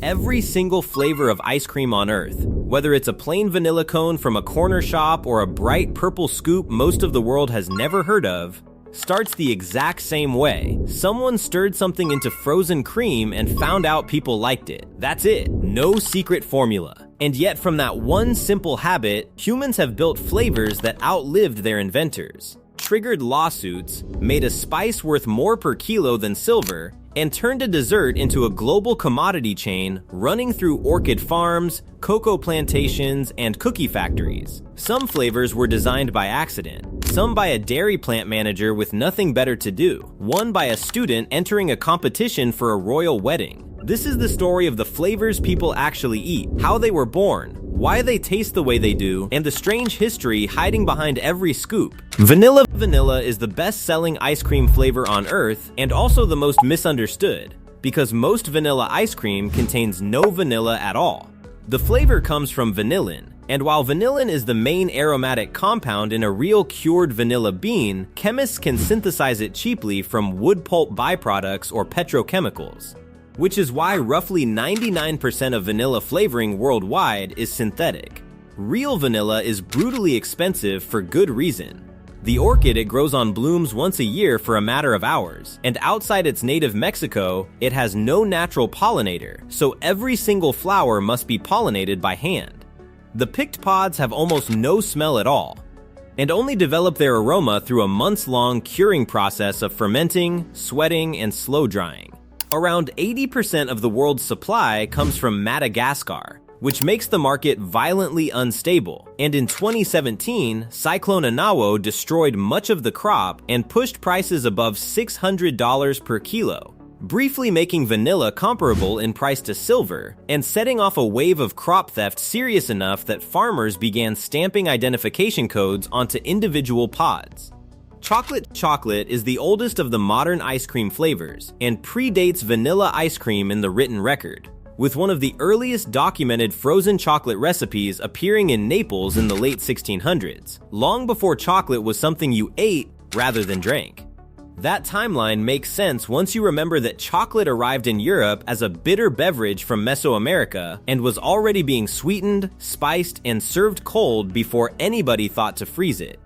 Every single flavor of ice cream on Earth, whether it's a plain vanilla cone from a corner shop or a bright purple scoop most of the world has never heard of, starts the exact same way. Someone stirred something into frozen cream and found out people liked it. That's it. No secret formula. And yet from that one simple habit, humans have built flavors that outlived their inventors, triggered lawsuits, made a spice worth more per kilo than silver, and turned a dessert into a global commodity chain running through orchid farms, cocoa plantations, and cookie factories. Some flavors were designed by accident, some by a dairy plant manager with nothing better to do, one by a student entering a competition for a royal wedding. This is the story of the flavors people actually eat, how they were born, why they taste the way they do, and the strange history hiding behind every scoop. Vanilla is the best-selling ice cream flavor on Earth and also the most misunderstood, because most vanilla ice cream contains no vanilla at all. The flavor comes from vanillin, and while vanillin is the main aromatic compound in a real cured vanilla bean, chemists can synthesize it cheaply from wood pulp byproducts or petrochemicals, which is why roughly 99% of vanilla flavoring worldwide is synthetic. Real vanilla is brutally expensive for good reason. The orchid it grows on blooms once a year for a matter of hours, and outside its native Mexico, it has no natural pollinator, so every single flower must be pollinated by hand. The picked pods have almost no smell at all, and only develop their aroma through a months-long curing process of fermenting, sweating, and slow drying. Around 80% of the world's supply comes from Madagascar, which makes the market violently unstable, and in 2017, Cyclone Inawo destroyed much of the crop and pushed prices above $600 per kilo, briefly making vanilla comparable in price to silver, and setting off a wave of crop theft serious enough that farmers began stamping identification codes onto individual pods. Chocolate is the oldest of the modern ice cream flavors and predates vanilla ice cream in the written record, with one of the earliest documented frozen chocolate recipes appearing in Naples in the late 1600s, long before chocolate was something you ate rather than drank. That timeline makes sense once you remember that chocolate arrived in Europe as a bitter beverage from Mesoamerica and was already being sweetened, spiced, and served cold before anybody thought to freeze it.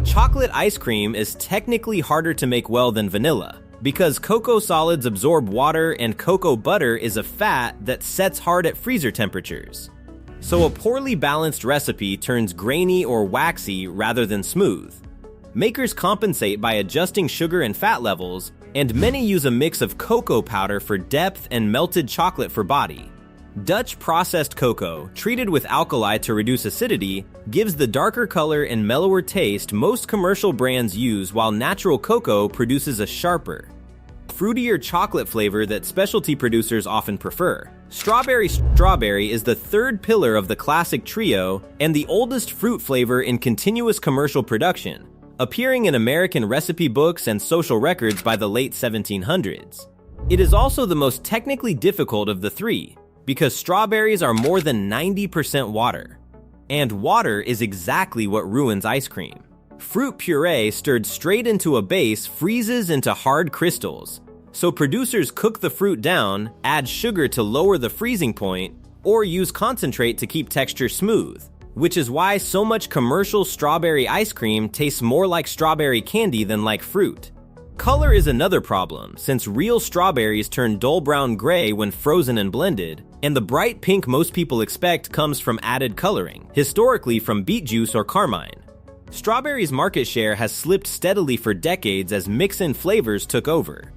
Chocolate ice cream is technically harder to make well than vanilla, because cocoa solids absorb water and cocoa butter is a fat that sets hard at freezer temperatures. So a poorly balanced recipe turns grainy or waxy rather than smooth. Makers compensate by adjusting sugar and fat levels, and many use a mix of cocoa powder for depth and melted chocolate for body. Dutch processed cocoa, treated with alkali to reduce acidity, gives the darker color and mellower taste most commercial brands use, while natural cocoa produces a sharper, fruitier chocolate flavor that specialty producers often prefer. Strawberry is the third pillar of the classic trio and the oldest fruit flavor in continuous commercial production, appearing in American recipe books and social records by the late 1700s. It is also the most technically difficult of the three, because strawberries are more than 90% water. And water is exactly what ruins ice cream. Fruit puree stirred straight into a base freezes into hard crystals, so producers cook the fruit down, add sugar to lower the freezing point, or use concentrate to keep texture smooth, which is why so much commercial strawberry ice cream tastes more like strawberry candy than like fruit. Color is another problem, since real strawberries turn dull brown gray when frozen and blended, and the bright pink most people expect comes from added coloring, historically from beet juice or carmine. Strawberries' market share has slipped steadily for decades as mix-in flavors took over.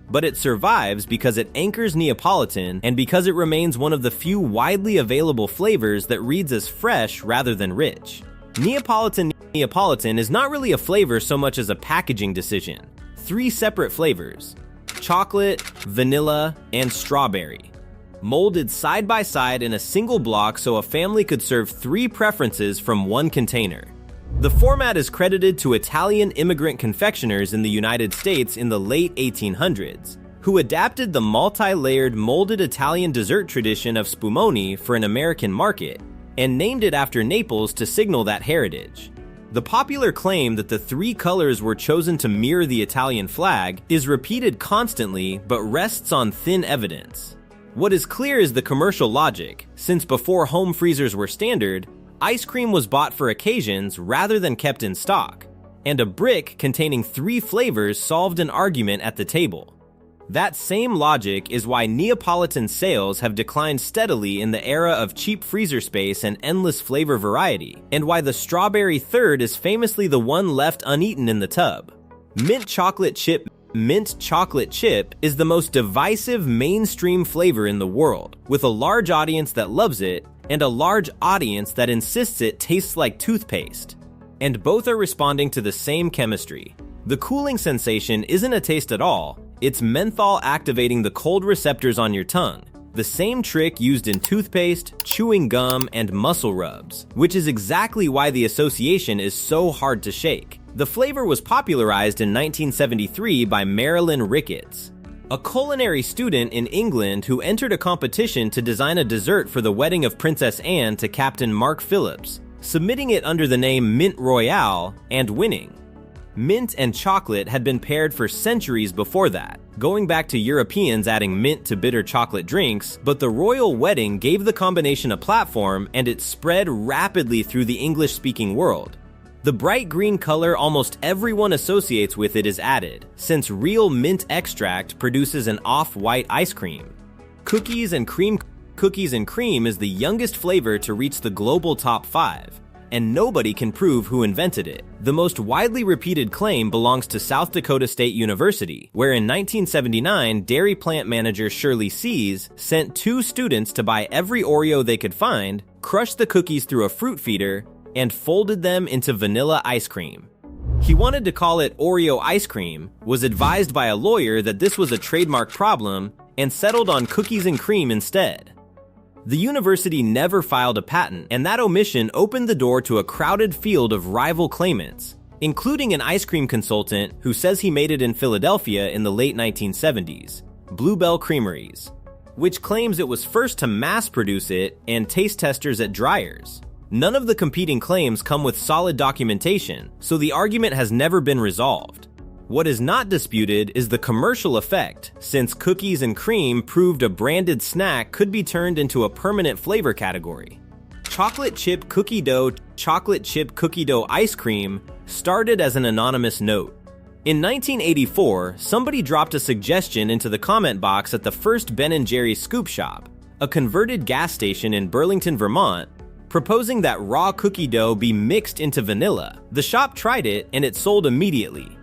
But it survives because it anchors Neapolitan and because it remains one of the few widely available flavors that reads as fresh rather than rich. Neapolitan is not really a flavor so much as a packaging decision. 3 separate flavors: chocolate, vanilla, and strawberry, molded side by side in a single block so a family could serve 3 preferences from one container. The format is credited to Italian immigrant confectioners in the United States in the late 1800s, who adapted the multi-layered molded Italian dessert tradition of spumoni for an American market, and named it after Naples to signal that heritage. The popular claim that the 3 colors were chosen to mirror the Italian flag is repeated constantly but rests on thin evidence. What is clear is the commercial logic, since before home freezers were standard, ice cream was bought for occasions rather than kept in stock, and a brick containing 3 flavors solved an argument at the table. That same logic is why Neapolitan sales have declined steadily in the era of cheap freezer space and endless flavor variety, and why the strawberry third is famously the one left uneaten in the tub. Mint chocolate chip is the most divisive mainstream flavor in the world, with a large audience that loves it and a large audience that insists it tastes like toothpaste. And both are responding to the same chemistry. The cooling sensation isn't a taste at all, it's menthol activating the cold receptors on your tongue, the same trick used in toothpaste, chewing gum, and muscle rubs, which is exactly why the association is so hard to shake. The flavor was popularized in 1973 by Marilyn Ricketts, a culinary student in England who entered a competition to design a dessert for the wedding of Princess Anne to Captain Mark Phillips, submitting it under the name Mint Royale and winning. Mint and chocolate had been paired for centuries before that, going back to Europeans adding mint to bitter chocolate drinks, but the royal wedding gave the combination a platform and it spread rapidly through the English-speaking world. The bright green color almost everyone associates with it is added, since real mint extract produces an off-white ice cream. Cookies and cream is the youngest flavor to reach the global top 5. And nobody can prove who invented it. The most widely repeated claim belongs to South Dakota State University, where in 1979, dairy plant manager Shirley Sees sent 2 students to buy every Oreo they could find, crush the cookies through a fruit feeder, and folded them into vanilla ice cream. He wanted to call it Oreo ice cream, was advised by a lawyer that this was a trademark problem, and settled on cookies and cream instead. The university never filed a patent, and that omission opened the door to a crowded field of rival claimants, including an ice cream consultant who says he made it in Philadelphia in the late 1970s, Bluebell Creameries, which claims it was first to mass produce it, and taste testers at Dreyer's. None of the competing claims come with solid documentation, so the argument has never been resolved. What is not disputed is the commercial effect, since cookies and cream proved a branded snack could be turned into a permanent flavor category. Chocolate chip cookie dough ice cream started as an anonymous note. In 1984, somebody dropped a suggestion into the comment box at the first Ben & Jerry's Scoop Shop, a converted gas station in Burlington, Vermont, proposing that raw cookie dough be mixed into vanilla. The shop tried it and it sold immediately.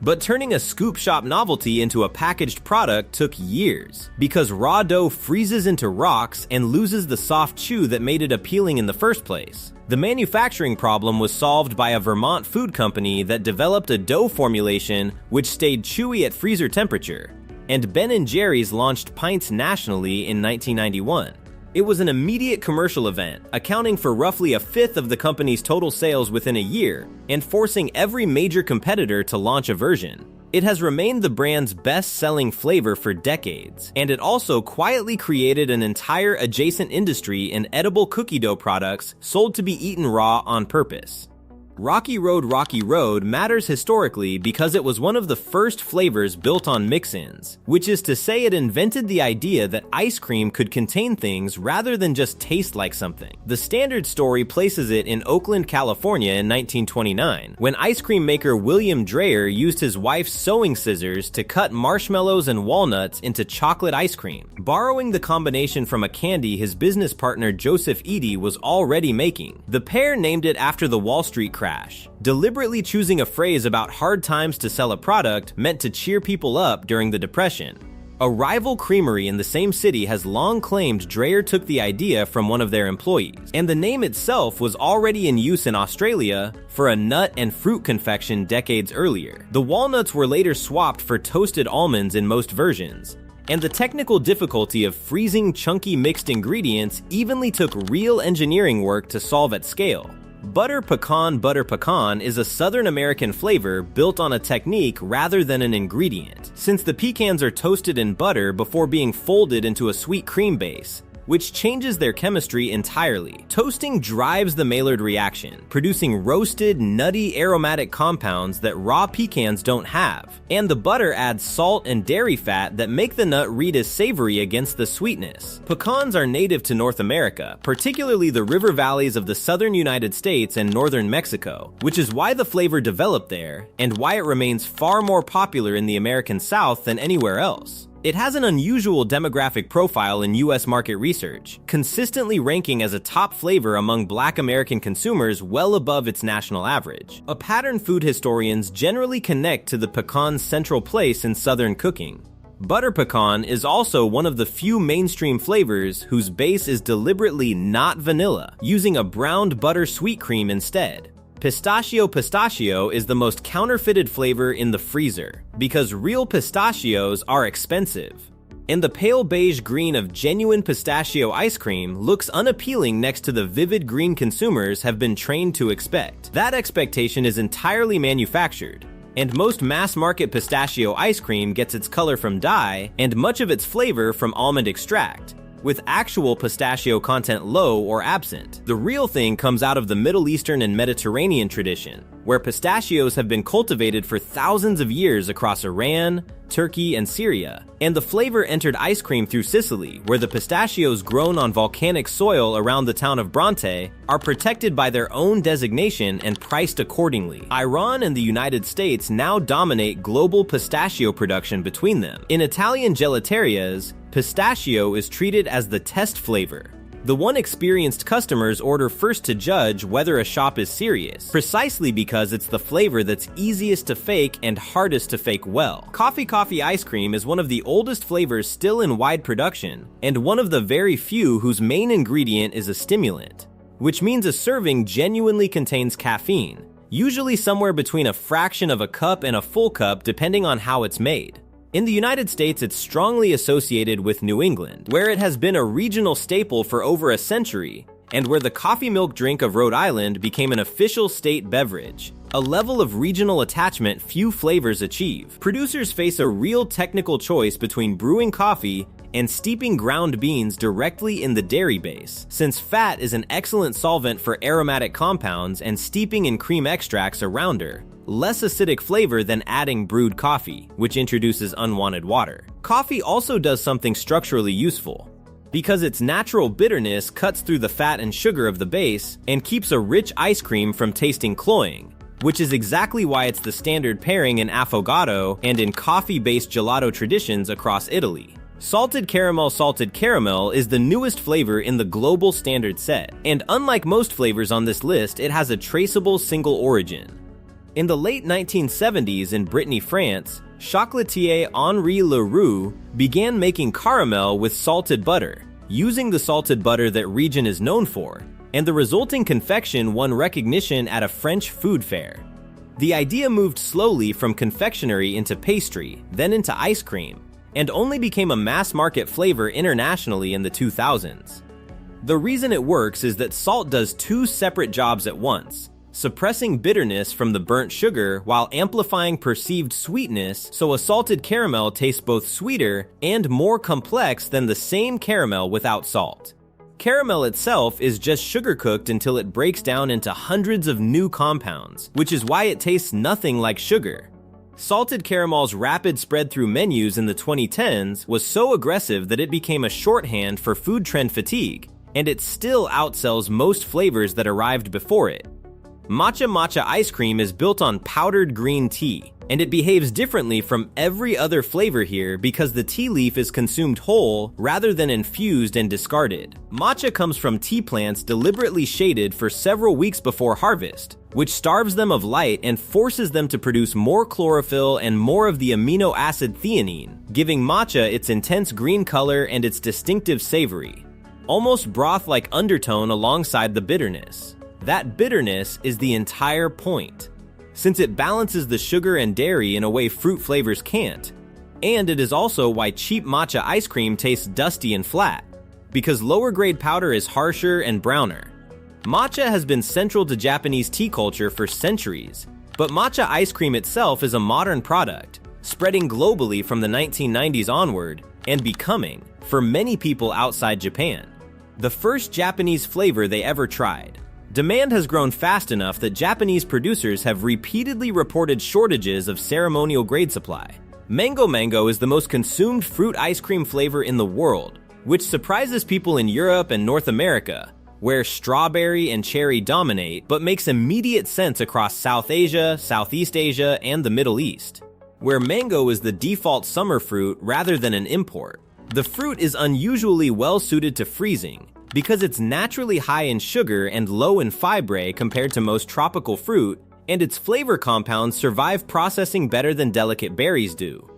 But turning a Scoop Shop novelty into a packaged product took years, because raw dough freezes into rocks and loses the soft chew that made it appealing in the first place. The manufacturing problem was solved by a Vermont food company that developed a dough formulation which stayed chewy at freezer temperature, and Ben & Jerry's launched pints nationally in 1991. It was an immediate commercial event, accounting for roughly a fifth of the company's total sales within a year, and forcing every major competitor to launch a version. It has remained the brand's best-selling flavor for decades, and it also quietly created an entire adjacent industry in edible cookie dough products sold to be eaten raw on purpose. Rocky Road matters historically because it was one of the first flavors built on mix-ins, which is to say it invented the idea that ice cream could contain things rather than just taste like something. The standard story places it in Oakland, California in 1929, when ice cream maker William Dreyer used his wife's sewing scissors to cut marshmallows and walnuts into chocolate ice cream, borrowing the combination from a candy his business partner Joseph Eady was already making. The pair named it after the Wall Street crash, deliberately choosing a phrase about hard times to sell a product meant to cheer people up during the Depression. A rival creamery in the same city has long claimed Dreyer took the idea from one of their employees, and the name itself was already in use in Australia for a nut and fruit confection decades earlier. The walnuts were later swapped for toasted almonds in most versions, and the technical difficulty of freezing chunky mixed ingredients evenly took real engineering work to solve at scale. Butter pecan is a Southern American flavor built on a technique rather than an ingredient. Since the pecans are toasted in butter before being folded into a sweet cream base, which changes their chemistry entirely. Toasting drives the Maillard reaction, producing roasted, nutty, aromatic compounds that raw pecans don't have. And the butter adds salt and dairy fat that make the nut read as savory against the sweetness. Pecans are native to North America, particularly the river valleys of the southern United States and northern Mexico, which is why the flavor developed there, and why it remains far more popular in the American South than anywhere else. It has an unusual demographic profile in US market research, consistently ranking as a top flavor among Black American consumers well above its national average. A pattern food historians generally connect to the pecan's central place in Southern cooking. Butter pecan is also one of the few mainstream flavors whose base is deliberately not vanilla, using a browned butter sweet cream instead. Pistachio is the most counterfeited flavor in the freezer, because real pistachios are expensive. And the pale beige green of genuine pistachio ice cream looks unappealing next to the vivid green consumers have been trained to expect. That expectation is entirely manufactured, and most mass-market pistachio ice cream gets its color from dye and much of its flavor from almond extract, with actual pistachio content low or absent. The real thing comes out of the Middle Eastern and Mediterranean tradition, where pistachios have been cultivated for thousands of years across Iran, Turkey, and Syria, and the flavor entered ice cream through Sicily, where the pistachios grown on volcanic soil around the town of Bronte are protected by their own designation and priced accordingly. Iran and the United States now dominate global pistachio production between them. In Italian gelaterias, pistachio is treated as the test flavor, the one experienced customers order first to judge whether a shop is serious, precisely because it's the flavor that's easiest to fake and hardest to fake well. Coffee ice cream is one of the oldest flavors still in wide production, and one of the very few whose main ingredient is a stimulant, which means a serving genuinely contains caffeine, usually somewhere between a fraction of a cup and a full cup depending on how it's made. In the United States, it's strongly associated with New England, where it has been a regional staple for over a century, and where the coffee milk drink of Rhode Island became an official state beverage, a level of regional attachment few flavors achieve. Producers face a real technical choice between brewing coffee and steeping ground beans directly in the dairy base, since fat is an excellent solvent for aromatic compounds and steeping in cream extracts a rounder, less acidic flavor than adding brewed coffee, which introduces unwanted water. Coffee also does something structurally useful, because its natural bitterness cuts through the fat and sugar of the base and keeps a rich ice cream from tasting cloying, which is exactly why it's the standard pairing in affogato and in coffee-based gelato traditions across Italy. Salted caramel is the newest flavor in the global standard set, and unlike most flavors on this list, it has a traceable single origin. In the late 1970s in Brittany, France, chocolatier Henri Leroux began making caramel with salted butter, using the salted butter that region is known for, and the resulting confection won recognition at a French food fair. The idea moved slowly from confectionery into pastry, then into ice cream, and only became a mass-market flavor internationally in the 2000s. The reason it works is that salt does two separate jobs at once, suppressing bitterness from the burnt sugar while amplifying perceived sweetness, so a salted caramel tastes both sweeter and more complex than the same caramel without salt. Caramel itself is just sugar cooked until it breaks down into hundreds of new compounds, which is why it tastes nothing like sugar. Salted caramel's rapid spread through menus in the 2010s was so aggressive that it became a shorthand for food trend fatigue, and it still outsells most flavors that arrived before it. Matcha ice cream is built on powdered green tea, and it behaves differently from every other flavor here because the tea leaf is consumed whole rather than infused and discarded. Matcha comes from tea plants deliberately shaded for several weeks before harvest, which starves them of light and forces them to produce more chlorophyll and more of the amino acid theanine, giving matcha its intense green color and its distinctive savory, almost broth-like undertone alongside the bitterness. That bitterness is the entire point, since it balances the sugar and dairy in a way fruit flavors can't. And it is also why cheap matcha ice cream tastes dusty and flat, because lower grade powder is harsher and browner. Matcha has been central to Japanese tea culture for centuries, but matcha ice cream itself is a modern product, spreading globally from the 1990s onward and becoming, for many people outside Japan, the first Japanese flavor they ever tried. Demand has grown fast enough that Japanese producers have repeatedly reported shortages of ceremonial grade supply. Mango is the most consumed fruit ice cream flavor in the world, which surprises people in Europe and North America, where strawberry and cherry dominate, but makes immediate sense across South Asia, Southeast Asia, and the Middle East, where mango is the default summer fruit rather than an import. The fruit is unusually well suited to freezing because it's naturally high in sugar and low in fibre compared to most tropical fruit, and its flavor compounds survive processing better than delicate berries do.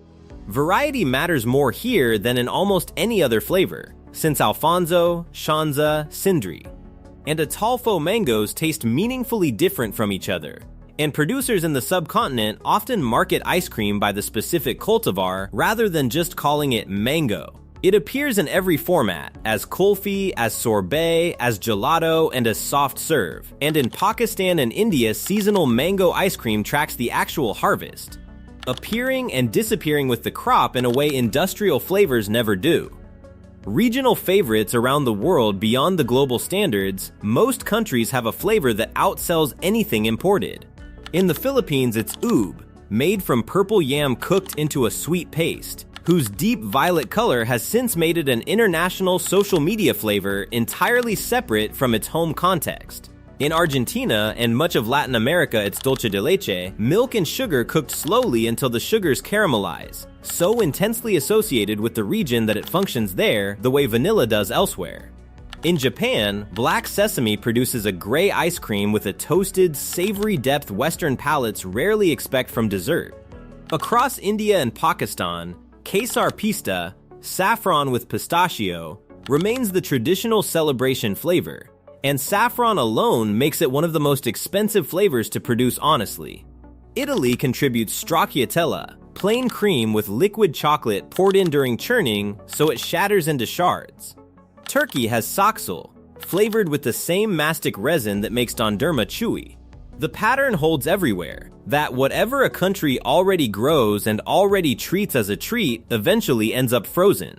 Variety matters more here than in almost any other flavor, since Alfonso, Shanza, Sindri, and Atalfo mangoes taste meaningfully different from each other, and producers in the subcontinent often market ice cream by the specific cultivar rather than just calling it mango. It appears in every format, as kulfi, as sorbet, as gelato, and as soft serve. And in Pakistan and India, seasonal mango ice cream tracks the actual harvest, appearing and disappearing with the crop in a way industrial flavors never do. Regional favorites around the world beyond the global standards, most countries have a flavor that outsells anything imported. In the Philippines, it's ube, made from purple yam cooked into a sweet paste, whose deep violet color has since made it an international social media flavor entirely separate from its home context. In Argentina and much of Latin America, it's dulce de leche, milk and sugar cooked slowly until the sugars caramelize, so intensely associated with the region that it functions there the way vanilla does elsewhere. In Japan, black sesame produces a gray ice cream with a toasted, savory depth Western palates rarely expect from dessert. Across India and Pakistan, Kesar pista, saffron with pistachio, remains the traditional celebration flavor, and saffron alone makes it one of the most expensive flavors to produce honestly. Italy contributes stracciatella, plain cream with liquid chocolate poured in during churning so it shatters into shards. Turkey has saksal, flavored with the same mastic resin that makes dondurma chewy. The pattern holds everywhere, that whatever a country already grows and already treats as a treat eventually ends up frozen.